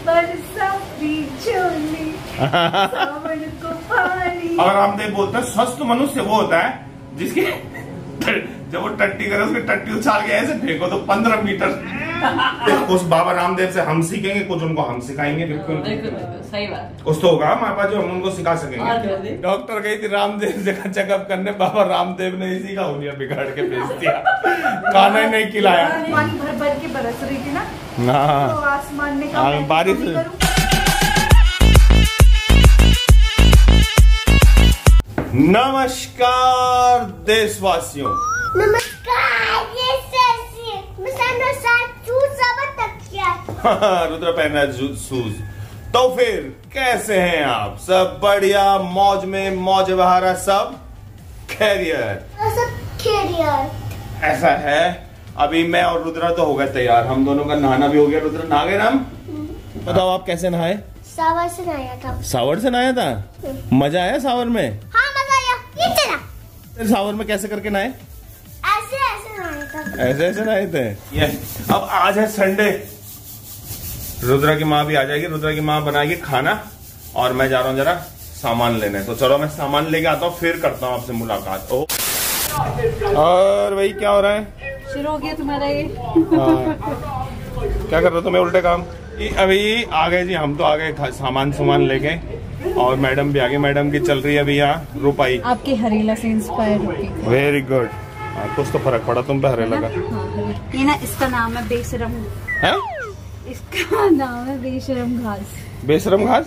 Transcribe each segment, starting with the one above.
और रामदेव बोलते हैं स्वस्थ मनुष्य वो होता है जिसके जब वो टट्टी करे उसकी टट्टी उछाल के ऐसे फेंको तो 15 मीटर। उस बाबा रामदेव से हम सीखेंगे, कुछ उनको हम सिखाएंगे। बिल्कुल सही बात। कुछ तो होगा हमारे पास जो हम उनको सिखा सकेंगे। डॉक्टर गई थी रामदेव से चेकअप करने, बाबा रामदेव ने इसी का उंगलियां बिगाड़ के भेज दिया, खाना ही नहीं खिलाया। पानी भर भर के बरस रही थी ना, तो आसमान ने कहा बारिश। नमस्कार देशवासियों। नमस्कार देशवासियों। रुद्र पहन रहा है शूज। तो फिर कैसे हैं आप सब? बढ़िया, मौज में, मौज बहारा, सब खैरियत? सब खैरियत। ऐसा है। अभी मैं और रुद्रा तो हो गए तैयार, हम दोनों का नहाना भी हो गया। रुद्रा नहा गए ना हम? बताओ आप कैसे नहाए? सावर से नहाया था। सावर से नहाया था? मजा आया सावर में? हाँ मजा आया। ये चला। सावर में कैसे करके नहाए? ऐसे ऐसे नहाया था। ऐसे नहाए थे। ये अब आज है संडे, रुद्रा की माँ भी आ जाएगी। रुद्रा की माँ बनाएगी खाना और मैं जा रहा हूँ जरा सामान लेने। तो चलो मैं सामान लेके आता हूँ, फिर करता हूँ आपसे मुलाकात। और भाई क्या हो रहा है? शुरू हो गया तुम्हारा ये? क्या कर रहे हो तुम्हें उल्टे काम? अभी आ गए जी, हम तो आ गए सामान लेके, और मैडम भी आ गई। मैडम की चल रही है अभी यहाँ रुपाई। आपके हरेला से इंस्पायर होके। Very good. कुछ तो फर्क पड़ा तुम पे हरेला का। ये ना, इसका नाम है बेशरम। है? इसका नाम है बेशरम घास। बेशरम घास?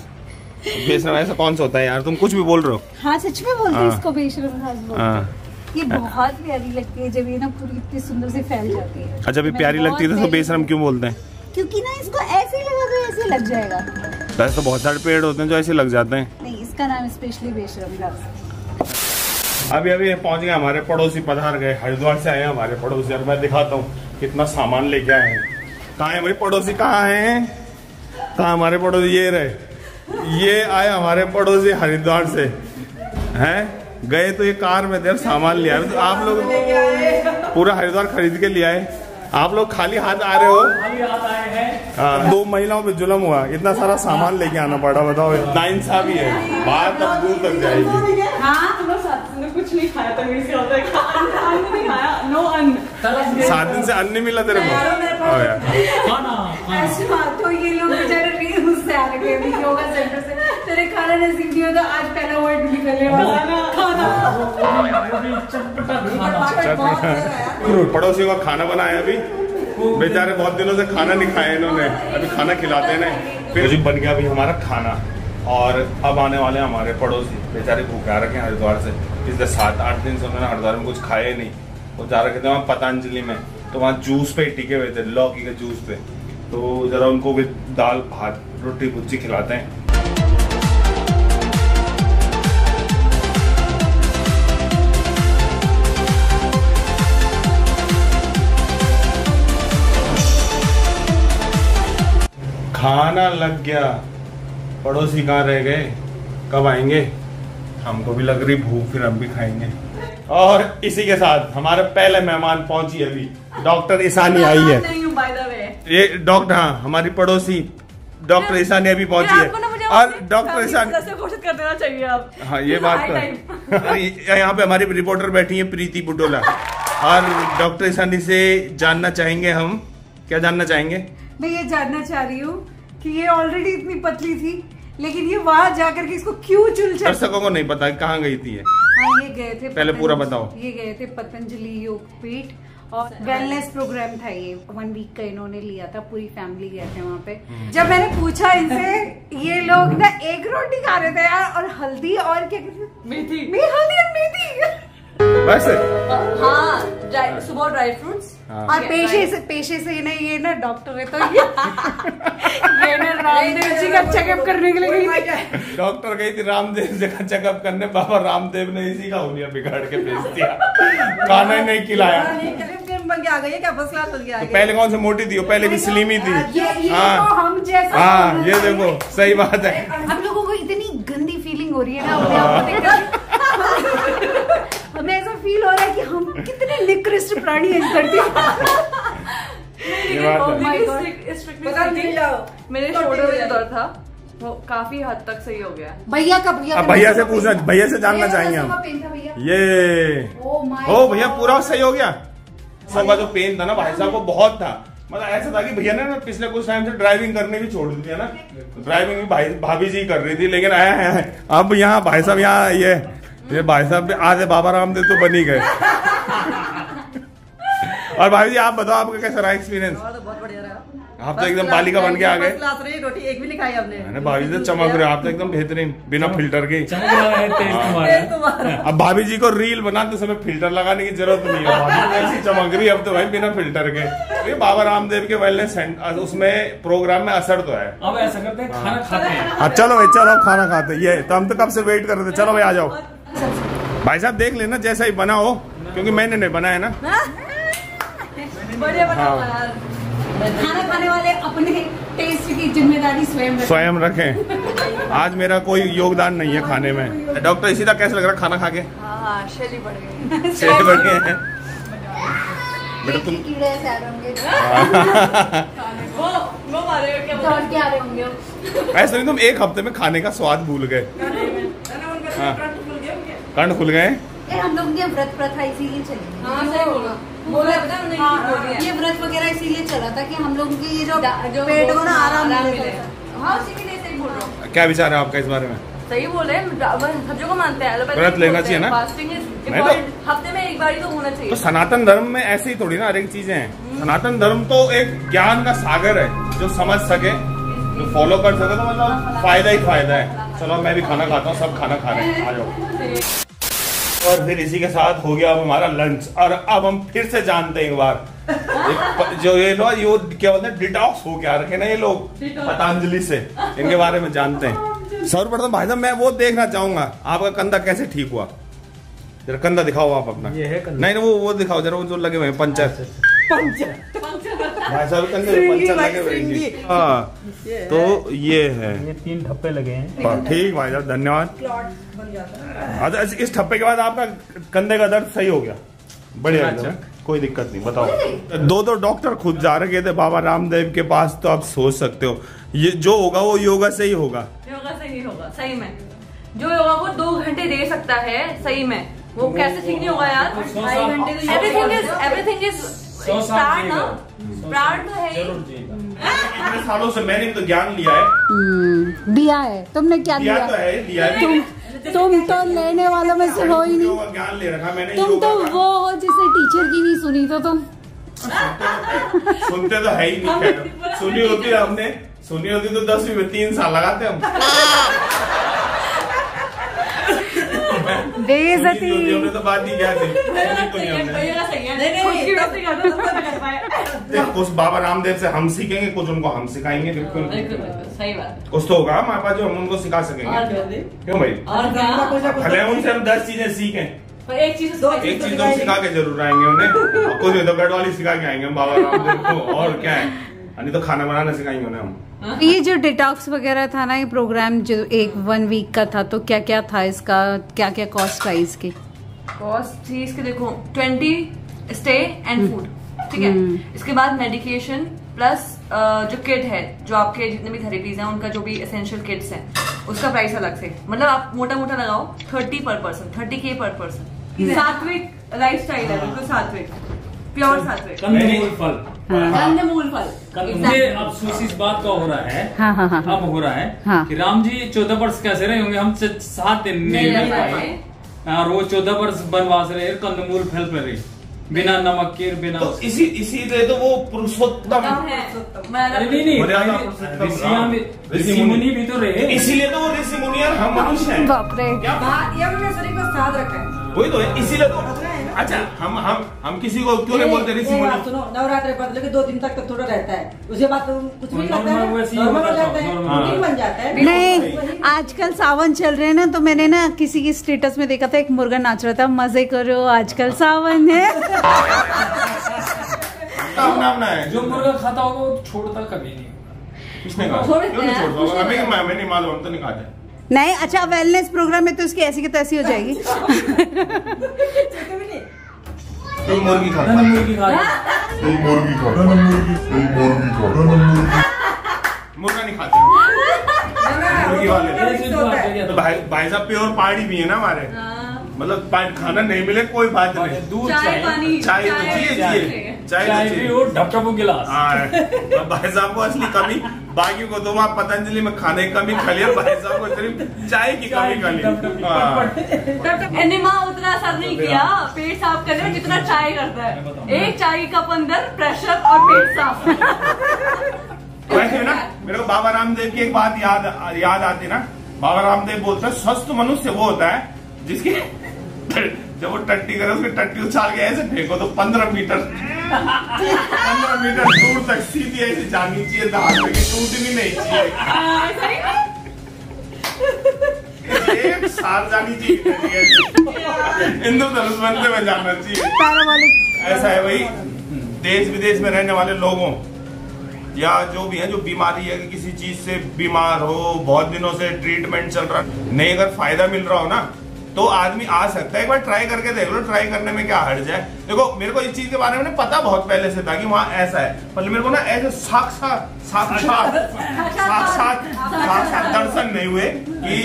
बेशरम ऐसा कौन सा होता है यार? तुम कुछ भी बोल रहे हो। हाँ सच में बोलते हैं इसको बेशरम घास बोलते हैं। ये बहुत प्यारी लगती है जब ये ना पूरी इतनी सुंदर से फैल जाती है। अच्छा, भी प्यारी लगती है तो बेशरम क्यों बोलते हैं? क्योंकि ना इसको ऐसे ही लगा दो, ऐसे लग जाएगा। वैसे तो बहुत सारे पेड़ होते हैं जो ऐसे लग जाते हैं। नहीं, इसका नाम स्पेशली बेशरम घास। अभी पहुंच गए हमारे पड़ोसी, पधार गए। हरिद्वार से आए हमारे पड़ोसी, और मैं दिखाता हूँ कितना सामान लेके आए हैं। कहाँ है भाई पड़ोसी? कहाँ है? कहाँ हमारे पड़ोसी? ये रहे, ये आए हमारे पड़ोसी हरिद्वार से। हैं गए तो ये कार में थे, सामान लिया है। तो आप लोग पूरा हरिद्वार खरीद के ले आए, आप लोग खाली हाथ आ रहे हो? खाली हाथ आए हैं। हाँ, 2 महिलाओं पे जुल्म हुआ, इतना सारा सामान लेके आना पड़ा। बताओ, नाइंसाफी है, बात अब दूर तक जाएगी। हाँ, तुम लोग 7 दिन कुछ नहीं खाया था, मेरे से होता है अन्न नहीं खाया, नो अन्न। 7 दिन से अन्न नहीं मिला तेरे को? तो ये लोग बेचारे उससे आ गए योगा सेंटर से, तेरे खाना नसीब नहीं होता। आज पहला वर्ड निकले पड़ोसियों का खाना बनाया अभी, बेचारे बहुत दिनों से खाना नहीं खाया इन्होंने, अभी खाना खिलाते हैं। फिर बन गया अभी हमारा खाना, और अब आने वाले हमारे पड़ोसी बेचारे भूखा रखे हैं हरिद्वार से। पिछले 7-8 दिन से उन्होंने हरिद्वार में कुछ खाया ही नहीं। वो जा रखे थे वहाँ पतंजलि में, तो वहाँ जूस पे टिके हुए थे, लौकी के जूस पे। तो जरा उनको भी दाल भात रोटी भुज्जी खिलाते हैं। खाना लग गया, पड़ोसी कहाँ रह गए? कब आएंगे? हमको भी लग रही भूख, फिर हम भी खाएंगे। और इसी के साथ हमारे पहले मेहमान पहुंची अभी, डॉक्टर ईशानी आई है। ये डॉक्टर, हाँ हमारी पड़ोसी डॉक्टर ईशानी अभी पहुंची है। और डॉक्टर ईशानी घोषित कर देना चाहिए आप। हाँ ये बात तो यहाँ पे हमारी रिपोर्टर बैठी है प्रीति बुटोला, और डॉक्टर ईशानी से जानना चाहेंगे हम। क्या जानना चाहेंगे? मैं ये जानना चाह रही हूँ कि ये ऑलरेडी इतनी पतली थी, लेकिन ये वहाँ जाकर के इसको क्यों चुल चढ़? दर्शकों को नहीं पता कहाँ गई थी ये। हाँ, ये गए थे, पहले पूरा बताओ। ये गए थे पतंजलि योगपीठ, और वेलनेस प्रोग्राम था ये। 1 वीक का इन्होंने लिया था, पूरी फैमिली गए थे वहाँ पे। जब मैंने पूछा इनसे, ये लोग ना एग रोटी खा रहे थे यार, और हल्दी और क्या मेथी, हल्दी और मेथी वैसे। हाँ, सुबह ड्राई फ्रूट्स। और पेशे से ये ना डॉक्टर है, तो ये ना रामदेव जी का चेकअप करने के लिए गई थी। डॉक्टर गई थी रामदेव जी का चेकअप करने, बाबा रामदेव ने इसी का उंगलियां बिगाड़ के भेज दिया, खाना ही नहीं खिलाया। आ गई क्या? फर्स्ट क्लास हो गया। तो पहले कौन से मोटी थी? पहले भी स्लिम ही थी। हाँ, हम जैसा। हाँ ये देखो, सही बात है। हम लोगों को इतनी गंदी फीलिंग हो रही है ना अपने आप को देखकर। हमें ऐसा फील हो रहा है कि हम कितने निकृष्ट प्राणी हैं इस धरती। ये बात है। मेरे शोल्डर में दर्द था वो काफी हद तक सही हो गया। भैया का अब भैया से पूछना, भैया से जानना चाहेंगे हम। ये ओ भैया पूरा सही हो गया। सबका जो पेन था ना भाई साहब को बहुत था, मतलब ऐसा था कि भैया ने ना पिछले कुछ टाइम से ड्राइविंग करने भी छोड़ दी थी, है ना। ड्राइविंग भी भाभी जी कर रही थी, लेकिन अब यहाँ भाई साहब यहाँ ये भाई साहब आज बाबा रामदेव तो बन ही गए। और भाभी जी आप बताओ आपका कैसा रहा एक्सपीरियंस? बहुत बढ़िया रहा। आप तो एकदम बालिका बन के आ गए। रोटी एक भी नहीं खाई हमने। भाभी जी तो चमक रहे, आप तो एकदम बेहतरीन बिना फिल्टर के। अब भाभी जी को रील बनाते समय फिल्टर लगाने की जरूरत नहीं है, भाभी ऐसी चमक रही अब तो भाई बिना फिल्टर के। ये बाबा रामदेव के वेलनेस उसमें प्रोग्राम में असर तो है। अब ऐसा करते हैं खाना खाते हैं। हाँ चलो भाई चलो अब खाना खाते हैं। ये तो हम तो कब से वेट कर रहे थे। चलो भाई आ जाओ। भाई साहब देख लेना जैसा ही बना हो, क्योंकि मैंने नहीं बनाया ना। बढ़िया बना हुआ यार। खाना खाने वाले अपने टेस्ट की जिम्मेदारी स्वयं रखें। आज मेरा कोई योगदान नहीं है खाने में। डॉक्टर इसी तरह कैसा लग रहा है खाना खा के? हाँ शैली बढ़ गई। शैली बढ़ गए हैं बेटा तुम। कीड़े से आ रहे होंगे वो मारे क्या दौड़ के आ रहे होंगे। ऐसा नहीं तुम एक हफ्ते में खाने का स्वाद भूल गए। कंठ खुल गए। हम लोग ये व्रत प्रथा इसीलिए चली। हाँ सही बोला। बोला पता हमने ये व्रत वगैरह इसीलिए चला था कि हम लोगों की ये जो पेट को ना आराम मिले। हाँ उसी के लिए सही बोल रहा हूँ। क्या विचार है आपका इस बारे में? सही बोले, सब्जियों को मानते हैं। व्रत लेना चाहिए ना? फास्टिंग हफ्ते में एक बार ही तो होना चाहिए। तो सनातन धर्म में ऐसे ही थोड़ी ना हर एक चीजें हैं। सनातन धर्म तो एक ज्ञान का सागर है, जो समझ सके, जो फॉलो कर सके, तो मतलब फायदा ही फायदा है। चलो मैं भी खाना खाता हूँ, सब खाना खा रहे हैं, आ जाओ। और फिर इसी के साथ हो गया अब हमारा लंच। और अब हम फिर से जानते हैं एक बार जो ये लोग ये क्या बोलते हैं डिटॉक्स हो क्या रखे ना ये लोग पतंजलि से, इनके बारे में जानते हैं। सर्वप्रथम भाई साहब मैं वो देखना चाहूंगा आपका कंधा कैसे ठीक हुआ। जरा कंधा दिखाओ आप अपना। ये है कंधा। नहीं वो दिखाओ जरा, वो जो लगे हुए हैं पंचर। भाई साहब कंधे में पंचर लगे हुए हैं। हाँ तो ये है, ये 3 ठप्पे लगे हैं। ठीक भाई साहब धन्यवाद। अच्छा इस ठप्पे के बाद आपका कंधे का दर्द सही हो गया? बढ़िया। अच्छा कोई दिक्कत नहीं। बताओ दो डॉक्टर खुद जा रहे थे बाबा रामदेव के पास, तो आप सोच सकते हो ये जो होगा वो योगा से ही होगा। योगा से ही होगा सही में। जो योगा को 2 घंटे दे सकता है सही में, वो कैसे ठीक नहीं होगा यार। 2 घंटे एवरीथिंग इज स्टार्ट ना, स्टार्ट तो है। इतने सालों से मैंने तो ज्ञान लिया है। दिया है तुमने क्या लिया? तो है लिया है। तुम तो लेने वालों में से हो ही नहीं। ज्ञान ले रखा मैंने। तुम तो वो हो जिसे टीचर की नहीं सुनी तो तुम सुनते तो है ही नहीं। सुनी होती हमने, सुनी होती तो 10वीं में 3 साल लगाते हम। बेइज्जती हमने तो बात ही क्या थी। कुछ बाबा रामदेव से हम सीखेंगे, कुछ उनको हम सिखाएंगे। बिल्कुल सही बात। कुछ तो होगा हमारे पास जो हम उनको सिखा सकेंगे। क्यों भाई? भले उनसे हम 10 चीजें सीखें, एक चीज तो हम सिखा के जरूर आएंगे उन्हें। कुछ नहीं तो गढ़वाली सिखा के आएंगे हम बाबा रामदेव को। और क्या है, नहीं तो खाना बनाना सिखाएंगे उन्हें हम। ये जो डिटॉक्स वगैरह था ना, ये प्रोग्राम जो 1 वीक का था, तो क्या क्या था इसका, क्या क्या कॉस्ट आई इसकी? कॉस्ट थी इसके देखो 20 स्टे एंड फूड, ठीक है। इसके बाद मेडिकेशन प्लस जो किट है, जो आपके जितने भी थेरेपीज हैं उनका जो भी एसेंशियल किट्स हैं, उसका प्राइस अलग से। मतलब आप मोटा मोटा लगाओ 30 पर पर्सन, 30K पर पर्सन। सात्विक लाइफ स्टाइल है, बिल्कुल सात्विक, प्योर सात्विक। कंदमूल फल, कंदमूल फल। मुझे अफसोस इस बात का हो रहा है। हाँ। अब हो रहा है कि राम जी 14 वर्ष कैसे रहे होंगे, हम 7 दिन नहीं रह पाए। और वो 14 वर्ष बनवास रहे कंदमूल फल पर रहे, बिना नमक के, बिना तो इसीलिए तो वो पुरुषोत्तम है। नहीं ऋषि मुनि भी तो रहे, इसीलिए तो वो ऋषि मुनि और हम मनुष्य हैं। बाप रे। शरीर को साथ रखा है, वही तो है, इसीलिए तो। अच्छा हम किसी को क्यों नहीं बोलते ऋषि मुनि? सुनो, नवरात्रि पर लेके 2 दिन तक तो थोड़ा रहता है, उसके बाद तो कुछ भी करता है, नॉर्मल हो जाता है, रूटीन बन जाता है। नहीं, आजकल सावन चल रहे हैं ना, तो मैंने ना किसी की स्टेटस में देखा था, एक मुर्गा नाच रहा था, मजे करो आजकल सावन है। नाम है जो मुर्गा खाता होगा वो छोड़ता कभी नहीं। किसने कहा? क्यों नहीं छोड़ता? मैं नहीं मालूम, हम तो नहीं खाते। नहीं, अच्छा वेलनेस प्रोग्राम में तो इसकी ऐसी की तैसी हो जाएगी। मुर्गी खाता। मुर्गी खाता मुर्गी खाता मुर्गा नहीं खाते मुर्गी वाले। तो भाई साहब प्योर पहाड़ी भी है ना हमारे, मतलब खाना नहीं मिले कोई बात नहीं, दूध चाय पानी चाय तो चाहिए, चाय भी हो ढपढपू गिलास। भाई साहब को असली कमी, बाकी को तो वहाँ पतंजलि में खाने की कमी खाली है, भाई साहब को सिर्फ चाय की कमी खाली। एनिमा उतना असर नहीं किया पेट साफ करने में जितना चाय करता है। एक चाय कप अंदर प्रेशर और पेट साफ। वैसे ना मेरे को बाबा रामदेव की एक बात याद आती ना। बाबा रामदेव बोलते हैं स्वस्थ मनुष्य वो होता है जिसकी जब वो टट्टी करे उसकी टट्टी उछाल के ऐसे फेंको तो 15 मीटर दूर तक सीधी ऐसे जानी चाहिए, दांत में टूटनी नहीं चाहिए, एक साथ जानी चाहिए, इंद्रधनुष बनते में जाना चाहिए। ऐसा है भाई, देश विदेश में रहने वाले लोगों या जो भी है, जो बीमारी है, किसी चीज से बीमार हो, बहुत दिनों से ट्रीटमेंट चल रहा, नहीं अगर फायदा मिल रहा हो ना तो आदमी आ सकता है, एक बार ट्राई करके देख लो। ट्राई करने में क्या हर्ज है। देखो मेरे को इस चीज के बारे में पता बहुत पहले से था कि वहाँ ऐसा है, पर मेरे को ना ऐसे साक्षात दर्शन नहीं हुए कि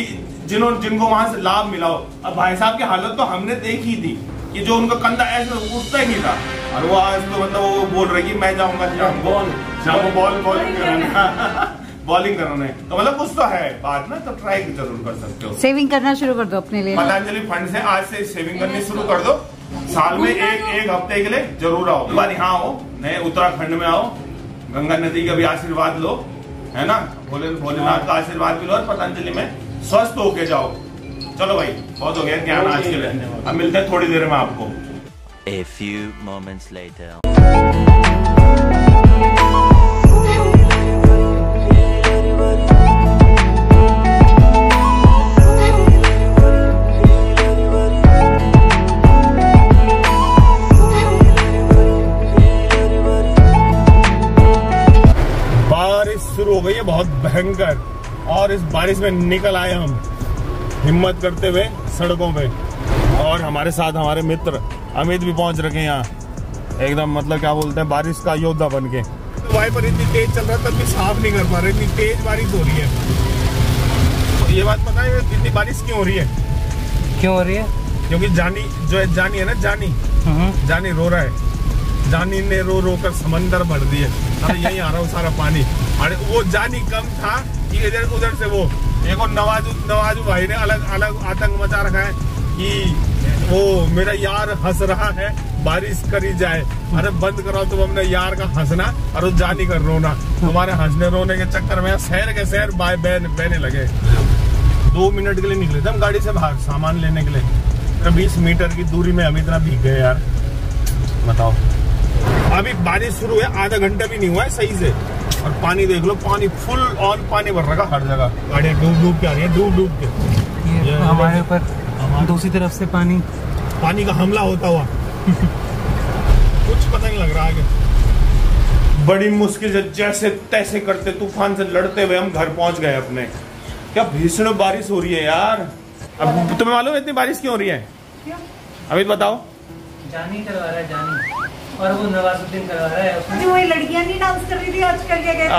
जिनको वहां से लाभ मिला हो। अब भाई साहब की हालत तो हमने देखी थी कि जो उनका कंधा ऐसे उठता ही नहीं था, और वो आज तो मतलब वो बोल रहे कि मैं जाऊंगा बॉलिंग कराने, तो मतलब कुछ तो है बात ना, तो ट्राई जरूर कर सकते हो। सेविंग करना शुरू कर दो अपने लिए, पतंजलि फंड से आज से सेविंग करनी शुरू कर दो। साल में एक हफ्ते के लिए जरूर आओ, एक बार यहाँ आओ, नए उत्तराखंड में आओ, गंगा नदी का भी आशीर्वाद लो, है ना, भोलेनाथ का आशीर्वाद भी लो और पतंजलि में स्वस्थ होके जाओ। चलो भाई बहुत हो गया ज्ञान आज के लिए, अब मिलते हैं थोड़ी देर में आपको। A few moments later. बारिश शुरू हो गई है बहुत भयंकर, और इस बारिश में निकल आए हम हिम्मत करते हुए सड़कों पे, और हमारे साथ हमारे मित्र अमित भी पहुंच रखे हैं यहाँ, एकदम मतलब क्या बोलते हैं बारिश का योद्धा बन के। तो वाइपर इतनी तेज चल रहा है तब भी साफ नहीं कर पा रहे, इतनी तेज बारिश हो रही है। तो ये बात पता है इतनी बारिश क्यों हो रही है? क्यों हो रही है? क्योंकि जानी है ना, जानी रो रहा है, जानी ने रो कर समंदर भर दिए। अरे यही आ रहा हूँ सारा पानी, अरे वो जानी कम था कि इधर उधर से वो एक और नवाजू भाई ने अलग आतंक मचा रखा है कि वो मेरा यार हंस रहा है बारिश करी जाए। अरे बंद कराओ तुम अपने यार का हंसना और उस जानी का रोना। हमारे हंसने रोने के चक्कर में शहर के शहर बहने लगे। 2 मिनट के लिए निकले थे हम गाड़ी से बाहर सामान लेने के लिए, 20 मीटर की दूरी में हम इतना भीग गए यार, बताओ। अभी बारिश शुरू है, आधा घंटा भी नहीं हुआ है सही से, और पानी देख लो, पानी फुल ऑन पानी भर रखा हर जगह, गाड़ियाँ डूब के आ रही है, डूब के। ये हमारे ऊपर दूसरी तरफ से पानी का हमला होता हुआ कुछ पता नहीं लग रहा है। बड़ी मुश्किल से जैसे तैसे करते तूफान से लड़ते हुए हम घर पहुंच गए अपने। क्या भीषण बारिश हो रही है यार। अब तुम्हें मालूम है इतनी बारिश क्यों हो रही है? अभी बताओ। जानी करवा रहा है, जानी, और वो नवाजुद्दीन करवा रहा है उसमें। वही लड़कियां नहीं डांस कर रही थी आजकल, क्या कहते हैं,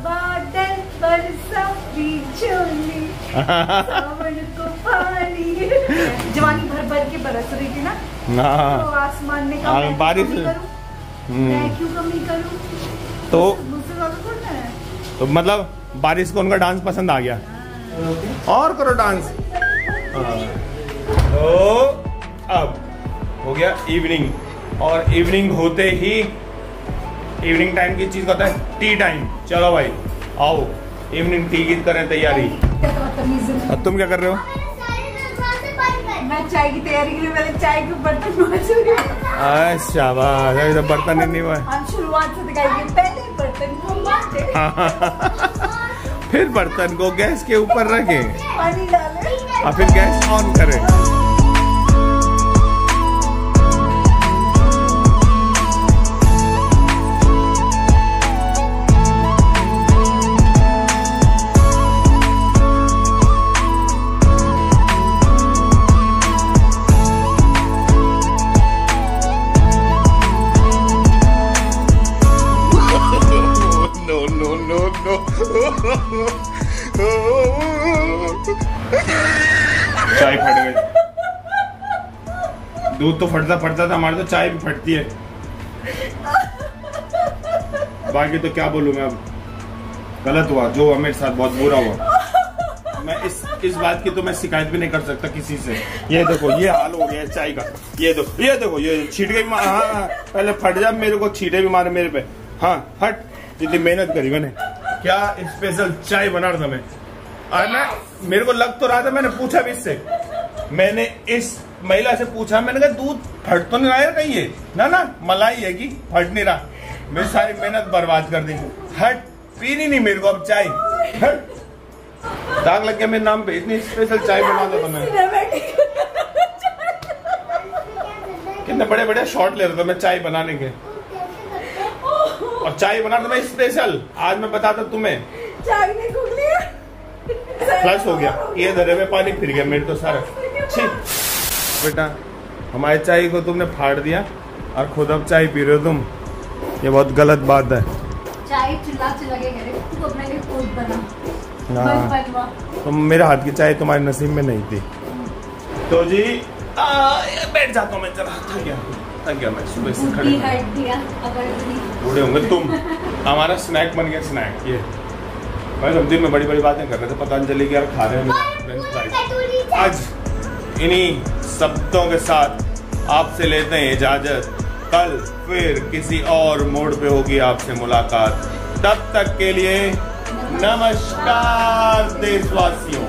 बादल बरसा बिजली सावन को पानी, जवानी भर के बरस रही थी ना, तो आसमान ने कहा बारिश मैं क्यों कमी करूं, तो मुझसे ज्यादा कौन है। तो मतलब बारिश को उनका डांस पसंद आ गया, और करो डांस। तो अब हो गया इवनिंग, और इवनिंग होते ही इवनिंग टाइम की चीज होता है टी टाइम। चलो भाई आओ इवनिंग टी की करें तैयारी। अब तुम क्या कर रहे हो? मैं चाय की तैयारी के लिए पहले चाय के बर्तन मांज रही हूं। अच्छा वाह, अभी तो बर्तन ही नहीं हुआ। हम शुरुआत से दिखाएंगे, पहले बर्तन को मांजे, फिर बर्तन को गैस के ऊपर रखे, पानी डाले, और फिर गैस ऑन करें। चाय फट गई। दूध तो फटता था, हमारे तो चाय भी फटती है। बाकी तो क्या बोलूं मैं, अब गलत हुआ जो मेरे साथ, बहुत बुरा हुआ। मैं इस बात की तो मैं शिकायत भी नहीं कर सकता किसी से। ये देखो ये हाल हो गया चाय का। ये देखो ये छीट गई। हाँ पहले फट जा, मेरे को छीटे भी मारे मेरे पे। हाँ हट, जितनी मेहनत करी मैंने। क्या स्पेशल चाय बना रहा था मैं, और मैं मेरे को लग तो रहा था, मैंने पूछा भी इससे, मैंने इस महिला से पूछा, मैंने कहा दूध फट तो नहीं रहा है कहीं? ये ना मलाई है कि फट नहीं रहा। मेरी सारी मेहनत बर्बाद कर दी। हट, पीनी नहीं मेरे को अब चाय। हट, दाग लग गया मेरे नाम पे। इतनी स्पेशल चाय बना था मैं। कितने बड़े बड़े शॉट ले रहा था मैं चाय बनाने के, और चाय बना था मैं स्पेशल। आज मैं बताता तुम्हें, चाय नहीं खुल लिया, फ्लश हो गया। ये दरे में पानी फिर गया मेरे तो सारा। बेटा हमारी चाय को तुमने फाड़ दिया और खुद अब चाय पी रहे हो तुम, ये बहुत गलत बात है। चाय चिल्ला के करे, तू अपने लिए खुद बना। तो मेरे हाथ की चाय तुम्हारे नसीब में नहीं थी। तो जी बैठ जाता हूँ मैं, जरा थक गया मैं सुबह से खड़े। बूढ़े होंगे तुम। हमारा स्नैक बन गया, स्नैक ये भाई। हम दिन में बड़ी बड़ी बातें कर रहे थे, पतंजलि की यार खा रहे हैं आज। इन्हीं शब्दों के साथ आपसे लेते हैं इजाजत। कल फिर किसी और मोड़ पे होगी आपसे मुलाकात। तब तक के लिए नमस्कार देशवासियों।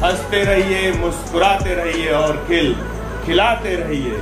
हंसते रहिए, मुस्कुराते रहिए और खिलाते रहिए।